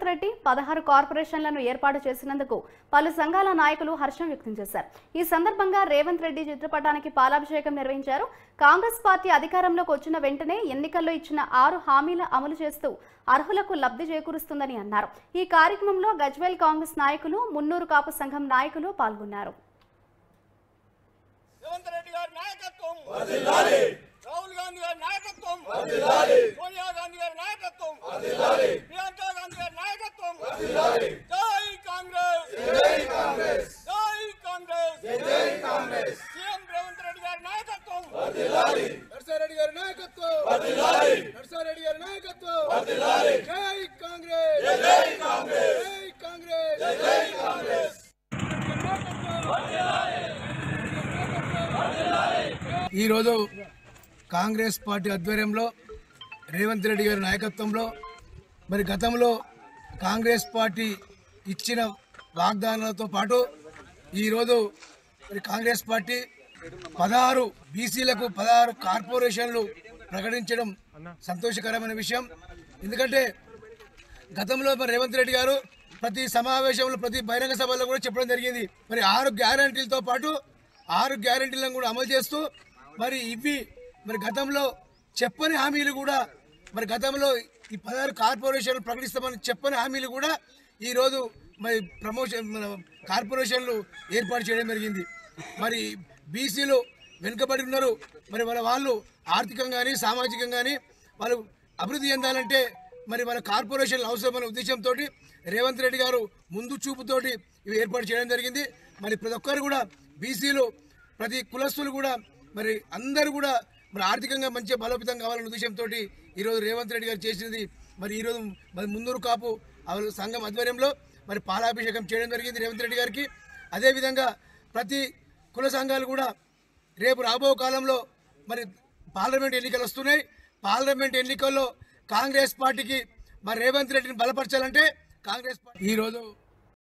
రేవంత్ రెడ్డి 16 కార్పొరేషన్లను ఏర్పాటు చేసినందుకు పలు సంఘాల నాయకులు హర్షం వ్యక్తం చేశారు. ఈ సందర్భంగా రేవంత్ రెడ్డి చిత్రపటానికి పాలాభిషేకం నిర్వహించారు. కాంగ్రెస్ పార్టీ అధికారంలోకి వచ్చిన వెంటనే ఎన్నికల్లో ఇచ్చిన 6 హామీల అమలు చేస్తూ అర్హులకు లబ్ధి చేకూరుస్తుందని అన్నారు. ఈ కార్యక్రమంలో గజ్వేల్ కాంగ్రెస్ నాయకులు, మున్నూరు కాపు సంఘం నాయకులు పాల్గొన్నారు. రాహుల్ గాంధీ గారి నాయకత్వం వర్ధిల్లాలి, సోనియా గాంధీ గారి నాయకత్వం వర్ధిల్లాలి, ప్రియాంక గాంధీ గారి నాయకత్వం వర్ధిల్లాలి. జై కాంగ్రెస్, జై కాంగ్రెస్, జై కాంగ్రెస్, జై కాంగ్రెస్. సీఎం రేవంత్ రెడ్డి గారి నాయకత్వం వర్ధిల్లాలి, నర్సారెడ్డి గారి నాయకత్వం వర్ధిల్లాలి, నర్సారెడ్డి గారి నాయకత్వం వర్ధిల్లాలి. జై కాంగ్రెస్, జై కాంగ్రెస్, జై కాంగ్రెస్, జై కాంగ్రెస్. ఈ రోజు కాంగ్రెస్ పార్టీ ఆధ్వర్యంలో రేవంత్ రెడ్డి గారి నాయకత్వంలో మరి గతంలో కాంగ్రెస్ పార్టీ ఇచ్చిన వాగ్దానాలతో పాటు ఈరోజు మరి కాంగ్రెస్ పార్టీ 16 బీసీలకు 16 కార్పొరేషన్లు ప్రకటించడం సంతోషకరమైన విషయం. ఎందుకంటే గతంలో మరి రేవంత్ రెడ్డి గారు ప్రతి సమావేశంలో ప్రతి బహిరంగ సభలో కూడా చెప్పడం జరిగింది. మరి 6 గ్యారంటీలతో పాటు 6 గ్యారంటీలను కూడా అమలు చేస్తూ మరి గతంలో చెప్పని హామీలు కూడా మరి గతంలో ఈ 16 కార్పొరేషన్లు ప్రకటిస్తామని చెప్పని హామీలు కూడా ఈరోజు మరి కార్పొరేషన్లు ఏర్పాటు చేయడం జరిగింది. మరి బీసీలు వెనుకబడి ఉన్నారు. మరి వాళ్ళు ఆర్థికంగా కానీ సామాజికంగా కానీ వాళ్ళు అభివృద్ధి చెందాలంటే మరి వాళ్ళ కార్పొరేషన్లు అవసరమైన ఉద్దేశంతో రేవంత్ రెడ్డి గారు ముందు చూపుతోటి ఇవి ఏర్పాటు చేయడం జరిగింది. మరి ప్రతి ఒక్కరు కూడా బీసీలు ప్రతి కులస్తులు కూడా మరి అందరూ కూడా మరి ఆర్థికంగా మంచి బలోపేతం కావాలనే ఉద్దేశంతో ఈరోజు రేవంత్ రెడ్డి గారు చేసినది. మరి ఈరోజు మరి మున్నూరు కాపు సంఘం ఆధ్వర్యంలో మరి పాలాభిషేకం చేయడం జరిగింది రేవంత్ రెడ్డి గారికి. అదేవిధంగా ప్రతి కుల సంఘాలు కూడా రేపు రాబో కాలంలో మరి పార్లమెంట్ ఎన్నికలు వస్తున్నాయి. పార్లమెంట్ ఎన్నికల్లో కాంగ్రెస్ పార్టీకి మరి రేవంత్ రెడ్డిని బలపరచాలంటే కాంగ్రెస్ పార్టీ ఈరోజు